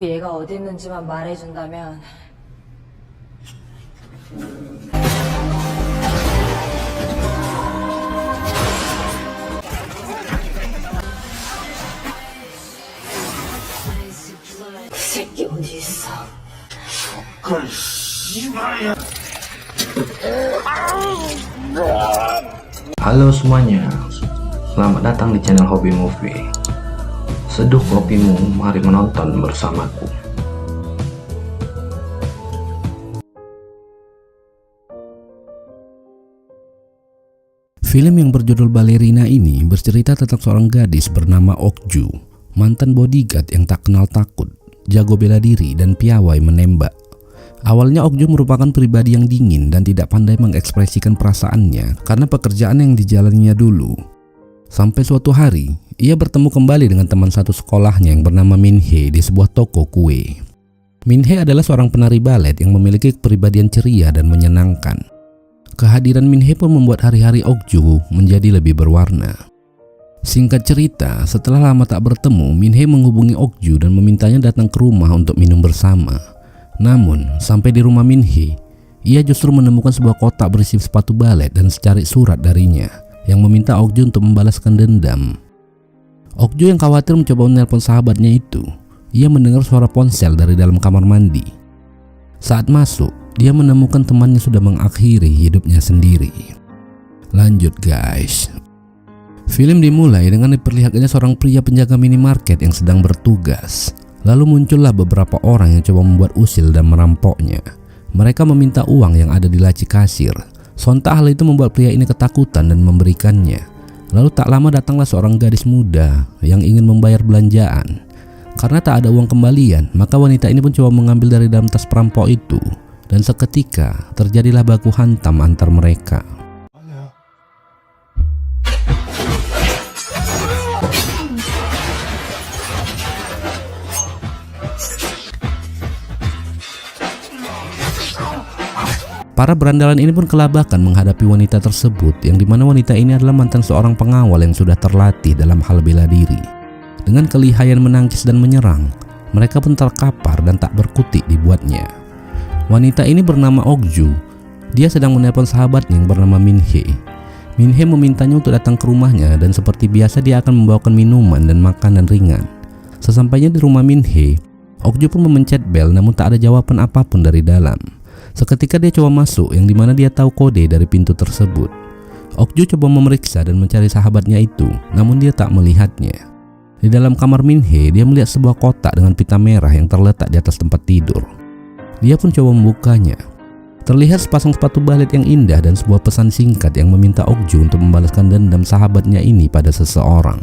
얘가 어디 있는지만 말해준다면 그 새끼 어디 있어? Halo semuanya, selamat datang di channel Hobi Movie. Seduh kopimu, mari menonton bersamaku. Film yang berjudul Ballerina ini bercerita tentang seorang gadis bernama Okju, mantan bodyguard yang tak kenal takut, jago bela diri dan piawai menembak. Awalnya Okju merupakan pribadi yang dingin dan tidak pandai mengekspresikan perasaannya karena pekerjaan yang dijalaninya dulu. Sampai suatu hari, ia bertemu kembali dengan teman satu sekolahnya yang bernama Min-hee di sebuah toko kue. Min-hee adalah seorang penari balet yang memiliki kepribadian ceria dan menyenangkan. Kehadiran Min-hee pun membuat hari-hari Okju menjadi lebih berwarna. Singkat cerita, setelah lama tak bertemu, Min-hee menghubungi Okju dan memintanya datang ke rumah untuk minum bersama. Namun, sampai di rumah Min-hee, ia justru menemukan sebuah kotak berisi sepatu balet dan secari surat darinya yang meminta Okju untuk membalaskan dendam. Okju yang khawatir mencoba menelpon sahabatnya itu. Ia mendengar suara ponsel dari dalam kamar mandi. Saat masuk, dia menemukan temannya sudah mengakhiri hidupnya sendiri. Lanjut guys. Film dimulai dengan diperlihatkannya seorang pria penjaga minimarket yang sedang bertugas. Lalu muncullah beberapa orang yang coba membuat usil dan merampoknya. Mereka meminta uang yang ada di laci kasir. Sontak hal itu membuat pria ini ketakutan dan memberikannya. Lalu tak lama datanglah seorang gadis muda yang ingin membayar belanjaan. Karena tak ada uang kembalian, maka wanita ini pun coba mengambil dari dalam tas perampok itu. Dan seketika terjadilah baku hantam antar mereka. Para berandalan ini pun kelabakan menghadapi wanita tersebut, yang dimana wanita ini adalah mantan seorang pengawal yang sudah terlatih dalam hal bela diri. Dengan kelihayan menangkis dan menyerang, mereka pun terkapar dan tak berkutik dibuatnya. Wanita ini bernama Okju. Dia sedang menelpon sahabatnya yang bernama Min-hee. Min-hee memintanya untuk datang ke rumahnya dan seperti biasa dia akan membawakan minuman dan makanan ringan. Sesampainya di rumah Min-hee, Okju pun memencet bel namun tak ada jawaban apapun dari dalam. Seketika dia coba masuk yang dimana dia tahu kode dari pintu tersebut. Okju coba memeriksa dan mencari sahabatnya itu, namun dia tak melihatnya. Di dalam kamar Min-hee, dia melihat sebuah kotak dengan pita merah yang terletak di atas tempat tidur. Dia pun coba membukanya. Terlihat sepasang sepatu balet yang indah dan sebuah pesan singkat yang meminta Okju untuk membalaskan dendam sahabatnya ini pada seseorang.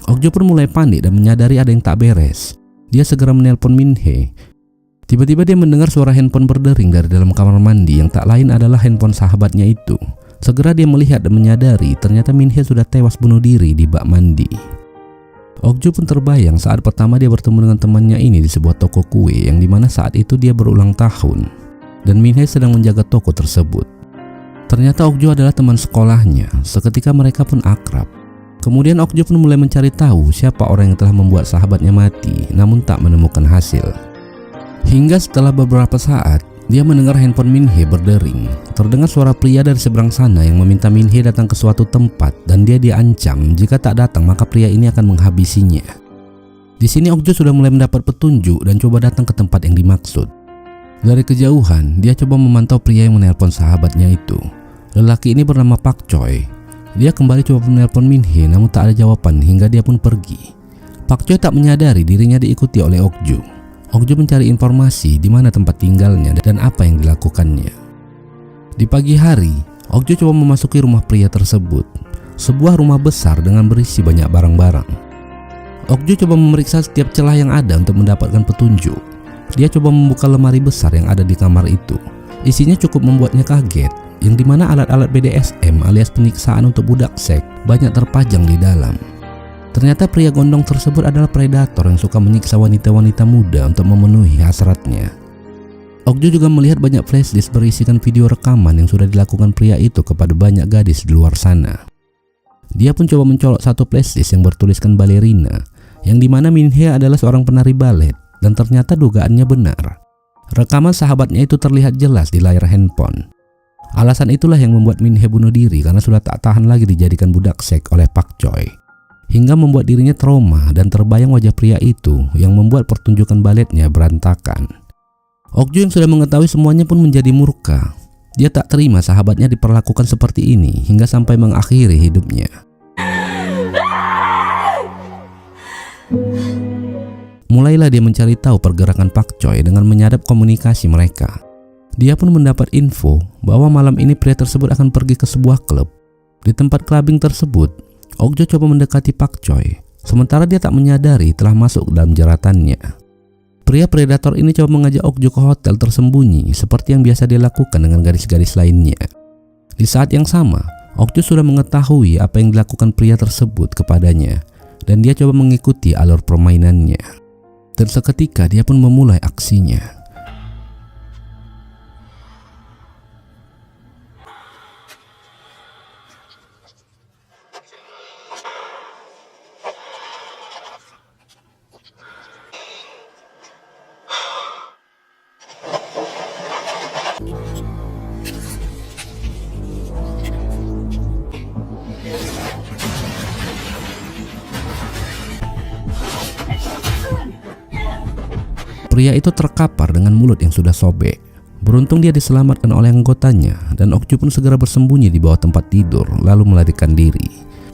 Okju pun mulai panik dan menyadari ada yang tak beres. Dia segera menelpon Min-hee. Tiba-tiba dia mendengar suara handphone berdering dari dalam kamar mandi yang tak lain adalah handphone sahabatnya itu. Segera dia melihat dan menyadari ternyata Min-hee sudah tewas bunuh diri di bak mandi. Okju pun terbayang saat pertama dia bertemu dengan temannya ini di sebuah toko kue yang dimana saat itu dia berulang tahun dan Min-hee sedang menjaga toko tersebut. Ternyata Okju adalah teman sekolahnya. Seketika mereka pun akrab. Kemudian Okju pun mulai mencari tahu siapa orang yang telah membuat sahabatnya mati namun tak menemukan hasil. Hingga setelah beberapa saat, dia mendengar handphone Min-hee berdering. Terdengar suara pria dari seberang sana yang meminta Min-hee datang ke suatu tempat dan dia diancam jika tak datang maka pria ini akan menghabisinya. Di sini Okju sudah mulai mendapat petunjuk dan coba datang ke tempat yang dimaksud. Dari kejauhan, dia coba memantau pria yang menelpon sahabatnya itu. Lelaki ini bernama Pak Choi. Dia kembali coba menelpon Min-hee namun tak ada jawaban hingga dia pun pergi. Pak Choi tak menyadari dirinya diikuti oleh Okju. Okju mencari informasi di mana tempat tinggalnya dan apa yang dilakukannya. Di pagi hari, Okju coba memasuki rumah pria tersebut. Sebuah rumah besar dengan berisi banyak barang-barang. Okju coba memeriksa setiap celah yang ada untuk mendapatkan petunjuk. Dia coba membuka lemari besar yang ada di kamar itu. Isinya cukup membuatnya kaget, yang dimana alat-alat BDSM alias penyiksaan untuk budak seks banyak terpajang di dalam. Ternyata pria gondong tersebut adalah predator yang suka menyiksa wanita-wanita muda untuk memenuhi hasratnya. Okju juga melihat banyak flashdisk berisikan video rekaman yang sudah dilakukan pria itu kepada banyak gadis di luar sana. Dia pun coba mencolok satu flashdisk yang bertuliskan Ballerina, yang dimana Min-hee adalah seorang penari balet dan ternyata dugaannya benar. Rekaman sahabatnya itu terlihat jelas di layar handphone. Alasan itulah yang membuat Min Hee bunuh diri karena sudah tak tahan lagi dijadikan budak seks oleh Pak Choi. Hingga membuat dirinya trauma dan terbayang wajah pria itu yang membuat pertunjukan baletnya berantakan. Ok Joo yang sudah mengetahui semuanya pun menjadi murka. Dia tak terima sahabatnya diperlakukan seperti ini hingga sampai mengakhiri hidupnya. Mulailah dia mencari tahu pergerakan Pak Choi dengan menyadap komunikasi mereka. Dia pun mendapat info bahwa malam ini pria tersebut akan pergi ke sebuah klub. Di tempat clubbing tersebut, Ok Joo coba mendekati Pak Choi, sementara dia tak menyadari telah masuk ke dalam jeratannya. Pria predator ini coba mengajak Ok Joo ke hotel tersembunyi seperti yang biasa dia lakukan dengan gadis-gadis lainnya. Di saat yang sama, Ok Joo sudah mengetahui apa yang dilakukan pria tersebut kepadanya, dan dia coba mengikuti alur permainannya. Dan seketika dia pun memulai aksinya. Pria itu terkapar dengan mulut yang sudah sobek. Beruntung dia diselamatkan oleh anggotanya dan Ok Joo pun segera bersembunyi di bawah tempat tidur lalu melarikan diri.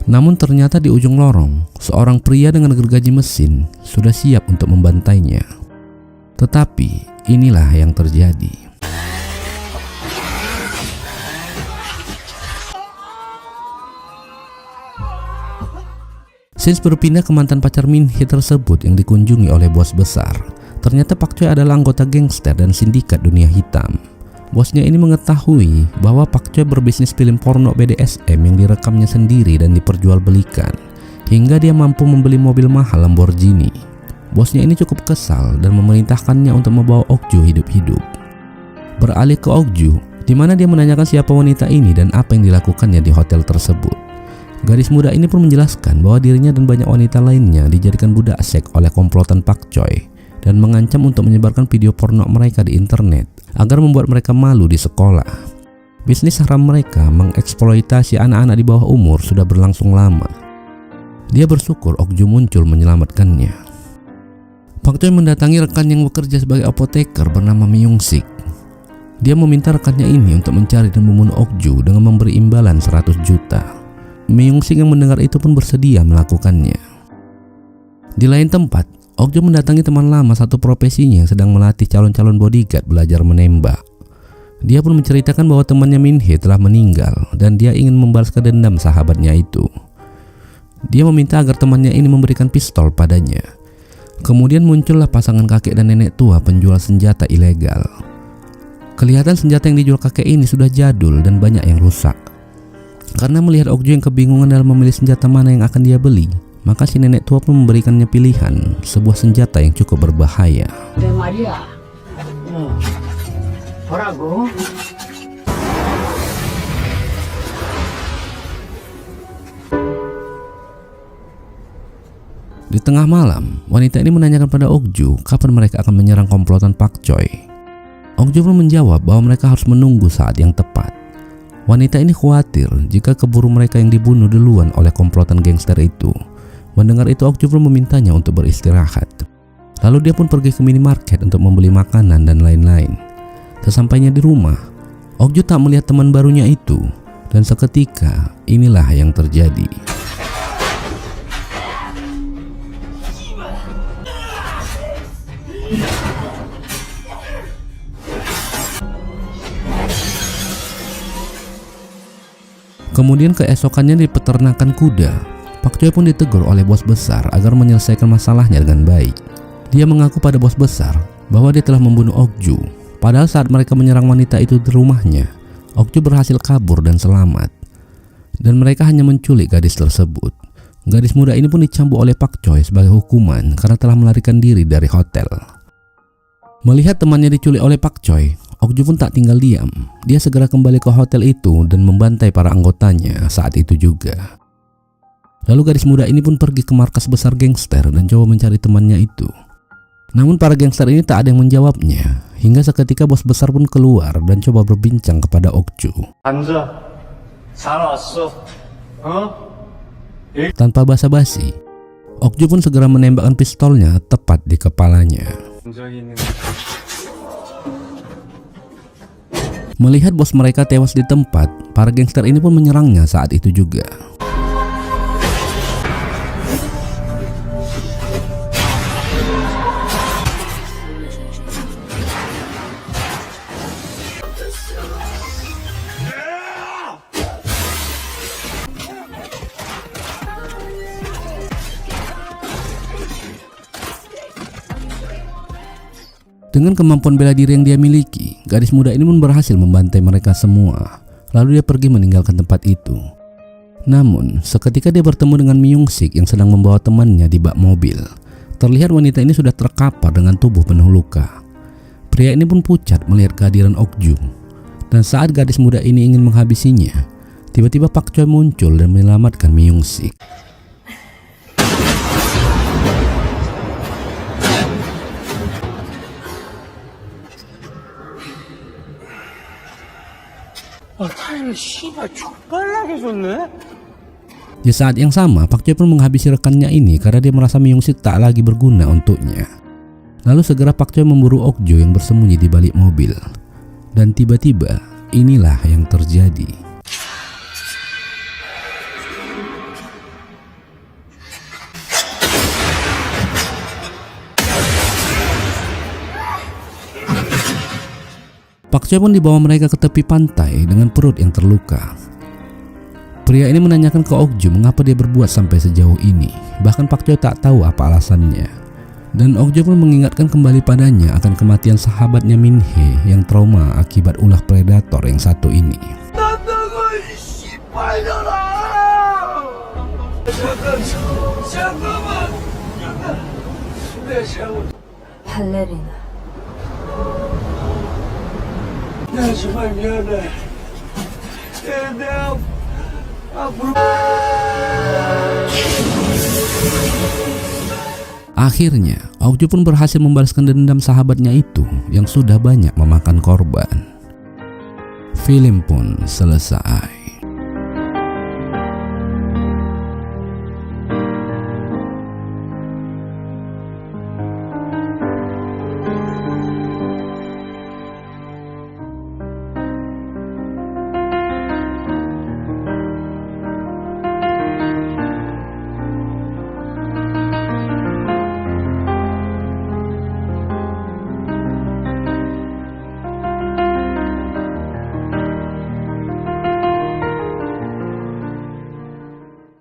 Namun ternyata di ujung lorong, seorang pria dengan gergaji mesin sudah siap untuk membantainya. Tetapi inilah yang terjadi. Sins berpindah ke mantan pacar Min Hee tersebut yang dikunjungi oleh bos besar. Ternyata Pak Choi adalah anggota gangster dan sindikat dunia hitam. Bosnya ini mengetahui bahwa Pak Choi berbisnis film porno BDSM yang direkamnya sendiri dan diperjualbelikan, hingga dia mampu membeli mobil mahal Lamborghini. Bosnya ini cukup kesal dan memerintahkannya untuk membawa Ok Joo hidup-hidup. Beralih ke Ok Joo, di mana dia menanyakan siapa wanita ini dan apa yang dilakukannya di hotel tersebut. Gadis muda ini pun menjelaskan bahwa dirinya dan banyak wanita lainnya dijadikan budak seks oleh komplotan Pak Choi dan mengancam untuk menyebarkan video porno mereka di internet agar membuat mereka malu di sekolah. Bisnis haram mereka mengeksploitasi anak-anak di bawah umur sudah berlangsung lama. Dia bersyukur Ok Joo muncul menyelamatkannya. Pak Choi mendatangi rekan yang bekerja sebagai apoteker bernama Myung Sik. Dia meminta rekannya ini untuk mencari dan membunuh Ok Joo dengan memberi imbalan 100 juta. Myung Sik yang mendengar itu pun bersedia melakukannya. Di lain tempat, Ok Joo mendatangi teman lama satu profesinya yang sedang melatih calon-calon bodyguard belajar menembak. Dia pun menceritakan bahwa temannya Min Hee telah meninggal dan dia ingin membalaskan dendam sahabatnya itu. Dia meminta agar temannya ini memberikan pistol padanya. Kemudian muncullah pasangan kakek dan nenek tua penjual senjata ilegal. Kelihatan senjata yang dijual kakek ini sudah jadul dan banyak yang rusak. Karena melihat Ok Joo yang kebingungan dalam memilih senjata mana yang akan dia beli, maka si nenek tua pun memberikannya pilihan sebuah senjata yang cukup berbahaya. Di tengah malam, wanita ini menanyakan pada Ok Joo kapan mereka akan menyerang komplotan Pak Choi. Ok Joo pun menjawab bahwa mereka harus menunggu saat yang tepat. Wanita ini khawatir jika keburu mereka yang dibunuh duluan oleh komplotan gangster itu. Mendengar itu, Ok Joo pun memintanya untuk beristirahat. Lalu dia pun pergi ke minimarket untuk membeli makanan dan lain-lain. Sesampainya di rumah, Ok Joo tak melihat teman barunya itu, dan seketika inilah yang terjadi. Kemudian keesokannya di peternakan kuda, Pak Choi pun ditegur oleh bos besar agar menyelesaikan masalahnya dengan baik. Dia mengaku pada bos besar bahwa dia telah membunuh Ok Joo. Padahal saat mereka menyerang wanita itu di rumahnya, Ok Joo berhasil kabur dan selamat. Dan mereka hanya menculik gadis tersebut. Gadis muda ini pun dicambuk oleh Pak Choi sebagai hukuman karena telah melarikan diri dari hotel. Melihat temannya diculik oleh Pak Choi, Ok Joo pun tak tinggal diam. Dia segera kembali ke hotel itu dan membantai para anggotanya saat itu juga. Lalu gadis muda ini pun pergi ke markas besar gangster dan coba mencari temannya itu. Namun para gangster ini tak ada yang menjawabnya, hingga seketika bos besar pun keluar dan coba berbincang kepada Okju. 앉아. 잘 왔어. Tanpa basa-basi, Okju pun segera menembakkan pistolnya tepat di kepalanya. Melihat bos mereka tewas di tempat, para gangster ini pun menyerangnya saat itu juga. Dengan kemampuan bela diri yang dia miliki, gadis muda ini pun berhasil membantai mereka semua. Lalu dia pergi meninggalkan tempat itu. Namun, seketika dia bertemu dengan Myung-sik yang sedang membawa temannya di bak mobil. Terlihat wanita ini sudah terkapar dengan tubuh penuh luka. Pria ini pun pucat melihat kehadiran Okju. Dan saat gadis muda ini ingin menghabisinya, tiba-tiba Pak Choi muncul dan menyelamatkan Myung-sik. 타임을 씨발 족발나게 줬네? Di saat yang sama, Pak Choi pun menghabisi rekannya ini karena dia merasa Myung-sik tak lagi berguna untuknya. Lalu segera Pak Choi memburu Okju yang bersembunyi di balik mobil. Dan tiba-tiba, inilah yang terjadi. Pak Choi pun dibawa mereka ke tepi pantai dengan perut yang terluka. Pria ini menanyakan ke Okju mengapa dia berbuat sampai sejauh ini. Bahkan Pak Choi tak tahu apa alasannya. Dan Okju pun mengingatkan kembali padanya akan kematian sahabatnya Min Hee yang trauma akibat ulah predator yang satu ini. 발레리나. 나 정말 미안해. 내가 앞으로 Akhirnya, Okju pun berhasil membalaskan dendam sahabatnya itu yang sudah banyak memakan korban. Film pun selesai.